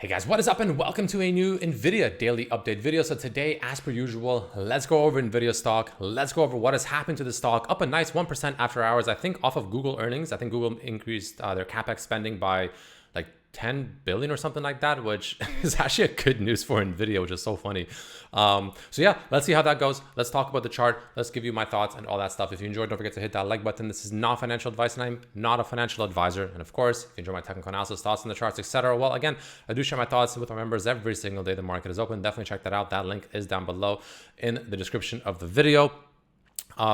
Hey guys, what is up and welcome to a new Nvidia daily update video. So today, as per usual, let's go over Nvidia stock. Let's go over what has happened to the stock. Up a nice 1% after hours, I think off of Google earnings. I think Google increased their CapEx spending by like 10 billion or something like that, which is actually a good news for Nvidia, which is so funny. So yeah, let's see how that goes. Let's talk about the chart. Let's give you my thoughts and all that stuff. If you enjoyed, don't forget to hit that like button. This is not financial advice and I'm not a financial advisor. And of course, if you enjoy my technical analysis, thoughts on the charts, etc. Well, again, I do share my thoughts with my members every single day the market is open. Definitely check that out. That link is down below in the description of the video.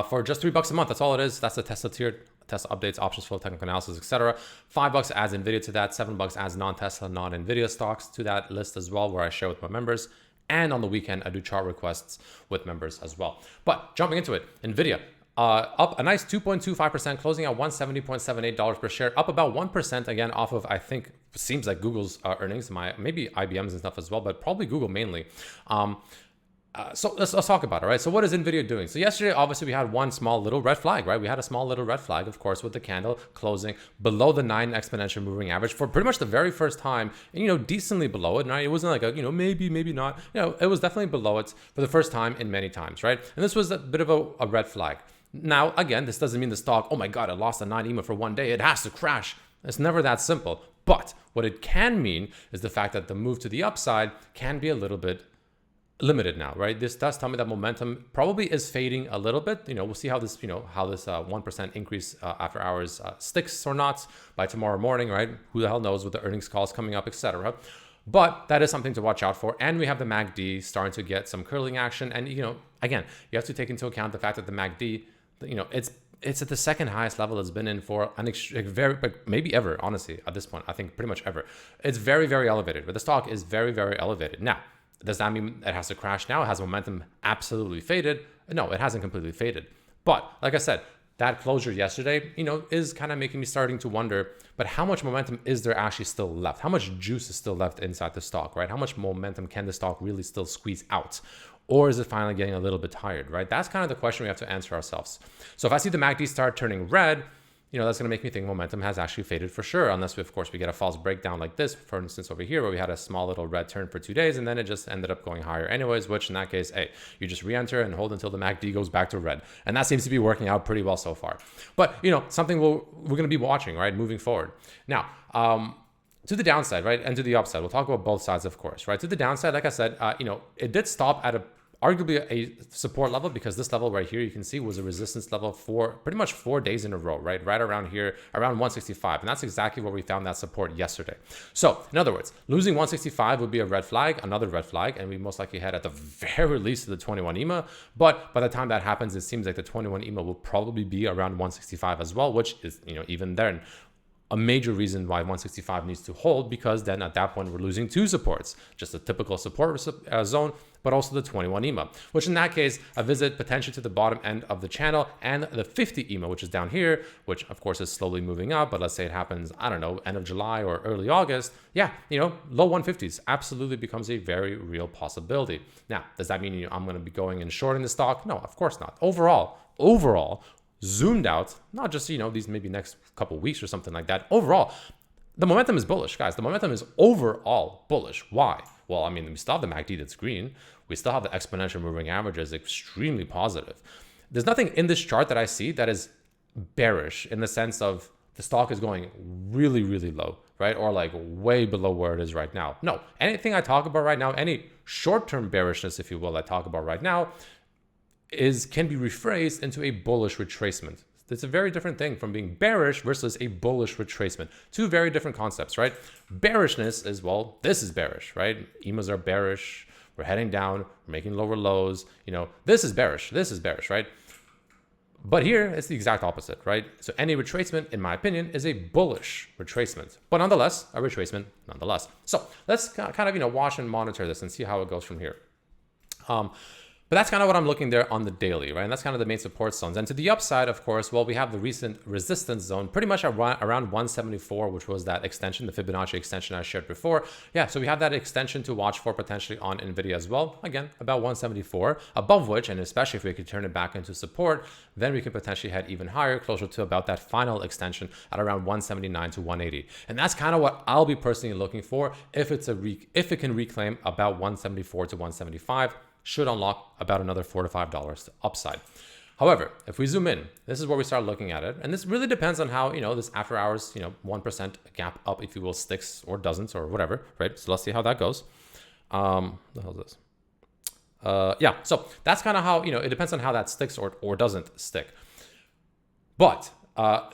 For just $3 a month, that's all it is. That's the Tesla tier. Tesla updates, options flow, technical analysis, etc. $5 adds Nvidia to that. $7 adds non-Tesla, non-Nvidia stocks to that list as well, where I share with my members. And on the weekend, I do chart requests with members as well. But jumping into it, Nvidia up a nice 2.25%, closing at $170.78 per share, up about 1% again off of, I think, seems like Google's earnings, maybe IBM's and stuff as well, but probably Google mainly. So let's talk about it, right? So what is Nvidia doing? So yesterday, obviously, we had one small little red flag, right? We had a small little red flag, of course, with the candle closing below the 9 exponential moving average for pretty much the very first time, and, decently below it, right? It wasn't like a, maybe not, it was definitely below it for the first time in many times, right? And this was a bit of a red flag. Now, again, this doesn't mean the stock, oh my God, it lost a 9 EMA for one day. It has to crash. It's never that simple. But what it can mean is the fact that the move to the upside can be a little bit limited now, right? This does tell me that momentum probably is fading a little bit. We'll see how this, how this 1% increase after hours sticks or not by tomorrow morning, right? Who the hell knows with the earnings calls coming up, etc. But that is something to watch out for. And we have the MACD starting to get some curling action. And, again, you have to take into account the fact that the MACD, it's at the second highest level it's been in for maybe ever, honestly, at this point. I think pretty much ever. It's very, very elevated, but the stock is very, very elevated. Now, does that mean it has to crash now? Has momentum absolutely faded? No, it hasn't completely faded. But like I said, that closure yesterday, is kind of making me starting to wonder, but how much momentum is there actually still left? How much juice is still left inside the stock, right? How much momentum can the stock really still squeeze out? Or is it finally getting a little bit tired, right? That's kind of the question we have to answer ourselves. So if I see the MACD start turning red, that's going to make me think momentum has actually faded for sure, unless, of course, we get a false breakdown like this, for instance, over here, where we had a small little red turn for 2 days, and then it just ended up going higher anyways, which in that case, hey, you just re-enter and hold until the MACD goes back to red. And that seems to be working out pretty well so far. But, something we're going to be watching, right, moving forward. Now, to the downside, right, and to the upside, we'll talk about both sides, of course, right? To the downside, like I said, it did stop at arguably a support level, because this level right here, you can see, was a resistance level for pretty much 4 days in a row, right around here, around 165. And that's exactly where we found that support yesterday. So in other words, losing 165 would be a red flag, another red flag, and we most likely head at the very least to the 21 EMA. But by the time that happens, it seems like the 21 EMA will probably be around 165 as well, which is, even then, a major reason why 165 needs to hold, because then at that point we're losing two supports, just a typical support zone, but also the 21 EMA, which in that case, a visit potentially to the bottom end of the channel, and the 50 EMA, which is down here, which of course is slowly moving up, but let's say it happens, I don't know, end of July or early August. Yeah, low 150s absolutely becomes a very real possibility. Now, does that mean I'm going to be going and shorting the stock? No, of course not. Overall, zoomed out, not just, these maybe next couple weeks or something like that. Overall, the momentum is bullish, guys. The momentum is overall bullish. Why? Well, we still have the MACD that's green. We still have the exponential moving averages extremely positive. There's nothing in this chart that I see that is bearish in the sense of the stock is going really, really low, right? Or like way below where it is right now. No, anything I talk about right now, any short-term bearishness, if you will, I talk about right now, can be rephrased into a bullish retracement. It's a very different thing from being bearish versus a bullish retracement. Two very different concepts, right? Bearishness is, well, this is bearish, right? EMAs are bearish. We're heading down. We're making lower lows. This is bearish. This is bearish, right? But here, it's the exact opposite, right? So any retracement, in my opinion, is a bullish retracement. But nonetheless, a retracement nonetheless. So let's kind of, watch and monitor this and see how it goes from here. But that's kind of what I'm looking there on the daily, right? And that's kind of the main support zones. And to the upside, of course, well, we have the recent resistance zone pretty much around 174, which was that extension, the Fibonacci extension I shared before. Yeah, so we have that extension to watch for potentially on Nvidia as well. Again, about 174, above which, and especially if we could turn it back into support, then we could potentially head even higher, closer to about that final extension at around 179 to 180. And that's kind of what I'll be personally looking for if if it can reclaim about 174 to 175. Should unlock about another $4 to $5 to upside. However, if we zoom in, this is where we start looking at it. And this really depends on how, this after hours, 1% gap up, if you will, sticks or doesn't or whatever, right? So let's see how that goes. The hell is this? Yeah, so that's kind of how, it depends on how that sticks or doesn't stick. But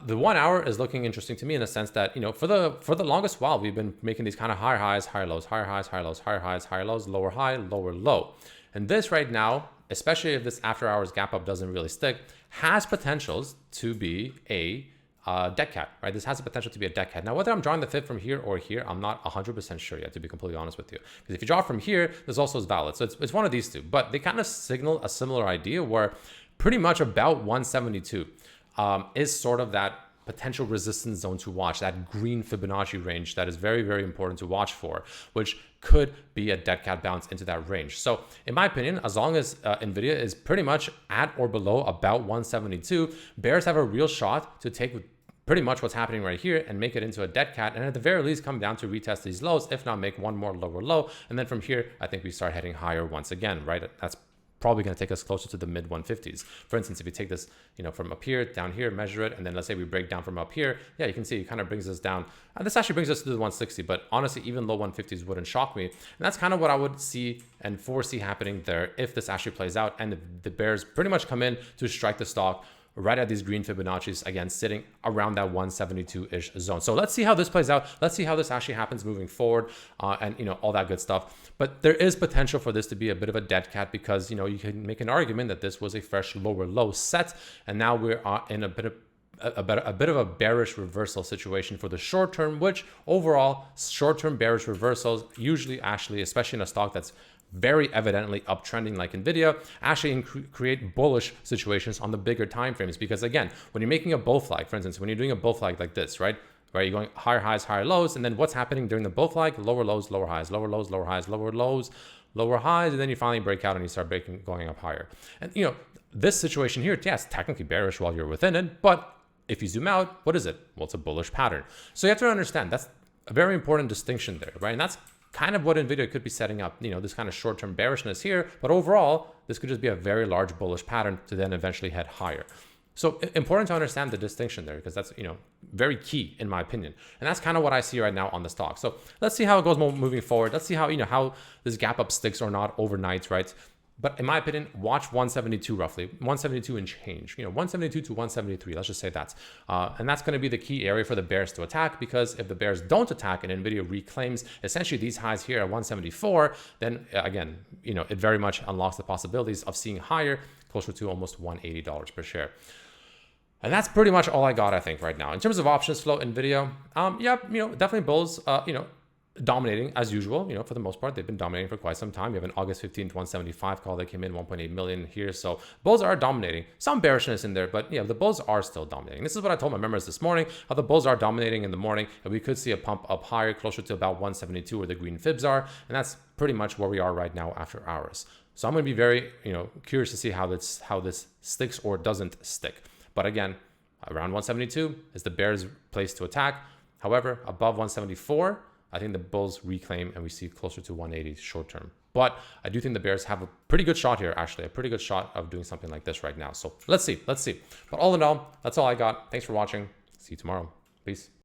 the 1 hour is looking interesting to me in the sense that, for the longest while, we've been making these kind of higher highs, higher lows, higher highs, higher lows, higher highs, higher lows, lower high, lower low. And this right now, especially if this after hours gap up doesn't really stick, has potentials to be a dead cat, right? This has the potential to be a dead cat. Now, whether I'm drawing the fib from here or here, I'm not 100% sure yet, to be completely honest with you. Because if you draw from here, this also is valid. So it's one of these two, but they kind of signal a similar idea where pretty much about 172 is sort of that potential resistance zone to watch, that green Fibonacci range that is very, very important to watch for, which could be a dead cat bounce into that range. So in my opinion, as long as Nvidia is pretty much at or below about 172, bears have a real shot to take pretty much what's happening right here and make it into a dead cat, and at the very least come down to retest these lows, if not make one more lower low. And then from here, I think we start heading higher once again, right? That's probably going to take us closer to the mid 150s. For instance, if you take this, from up here down here, measure it, and then let's say we break down from up here, yeah, you can see it kind of brings us down. This actually brings us to the 160, but honestly, even low 150s wouldn't shock me. And that's kind of what I would see and foresee happening there if this actually plays out and the bears pretty much come in to strike the stock right at these green Fibonacci's, again, sitting around that 172-ish zone. So let's see how this plays out. Let's see how this actually happens moving forward and, all that good stuff. But there is potential for this to be a bit of a dead cat because, you can make an argument that this was a fresh lower low set. And now we're in a bit of a bearish reversal situation for the short term, which overall short-term bearish reversals usually actually, especially in a stock that's very evidently uptrending like Nvidia, actually create bullish situations on the bigger time frames. Because again, when you're making a bull flag, for instance, when you're doing a bull flag like this, right, you're going higher highs, higher lows, and then what's happening during the bull flag? Lower lows, lower highs, lower lows, lower highs, lower lows, lower highs, and then you finally break out and you start going up higher. And this situation here, yes, technically bearish while you're within it, but if you zoom out, what is it? Well, it's a bullish pattern. So you have to understand that's a very important distinction there, right? And that's kind of what Nvidia could be setting up, this kind of short-term bearishness here, but overall, this could just be a very large bullish pattern to then eventually head higher. So important to understand the distinction there because that's, very key in my opinion. And that's kind of what I see right now on the stock. So let's see how it goes moving forward. Let's see how, how this gap up sticks or not overnight, right? But in my opinion, watch 172 roughly, 172 and change, 172 to 173, let's just say that. And that's going to be the key area for the bears to attack, because if the bears don't attack and Nvidia reclaims essentially these highs here at 174, then again, it very much unlocks the possibilities of seeing higher, closer to almost $180 per share. And that's pretty much all I got, I think, right now. In terms of options flow, Nvidia, yeah, definitely bulls, dominating as usual, for the most part. They've been dominating for quite some time. You have an August 15th 175 call that came in 1.8 million here. So bulls are dominating. Some bearishness in there, but yeah, the bulls are still dominating. This is what I told my members this morning, how the bulls are dominating in the morning, and we could see a pump up higher, closer to about 172 where the green fibs are. And that's pretty much where we are right now after hours. So I'm going to be very, curious to see how this sticks or doesn't stick. But again, around 172 is the bears' place to attack. However, above 174, I think the bulls reclaim and we see closer to 180 short term. But I do think the bears have a pretty good shot here, actually, a pretty good shot of doing something like this right now. So let's see. But all in all, that's all I got. Thanks for watching. See you tomorrow. Peace.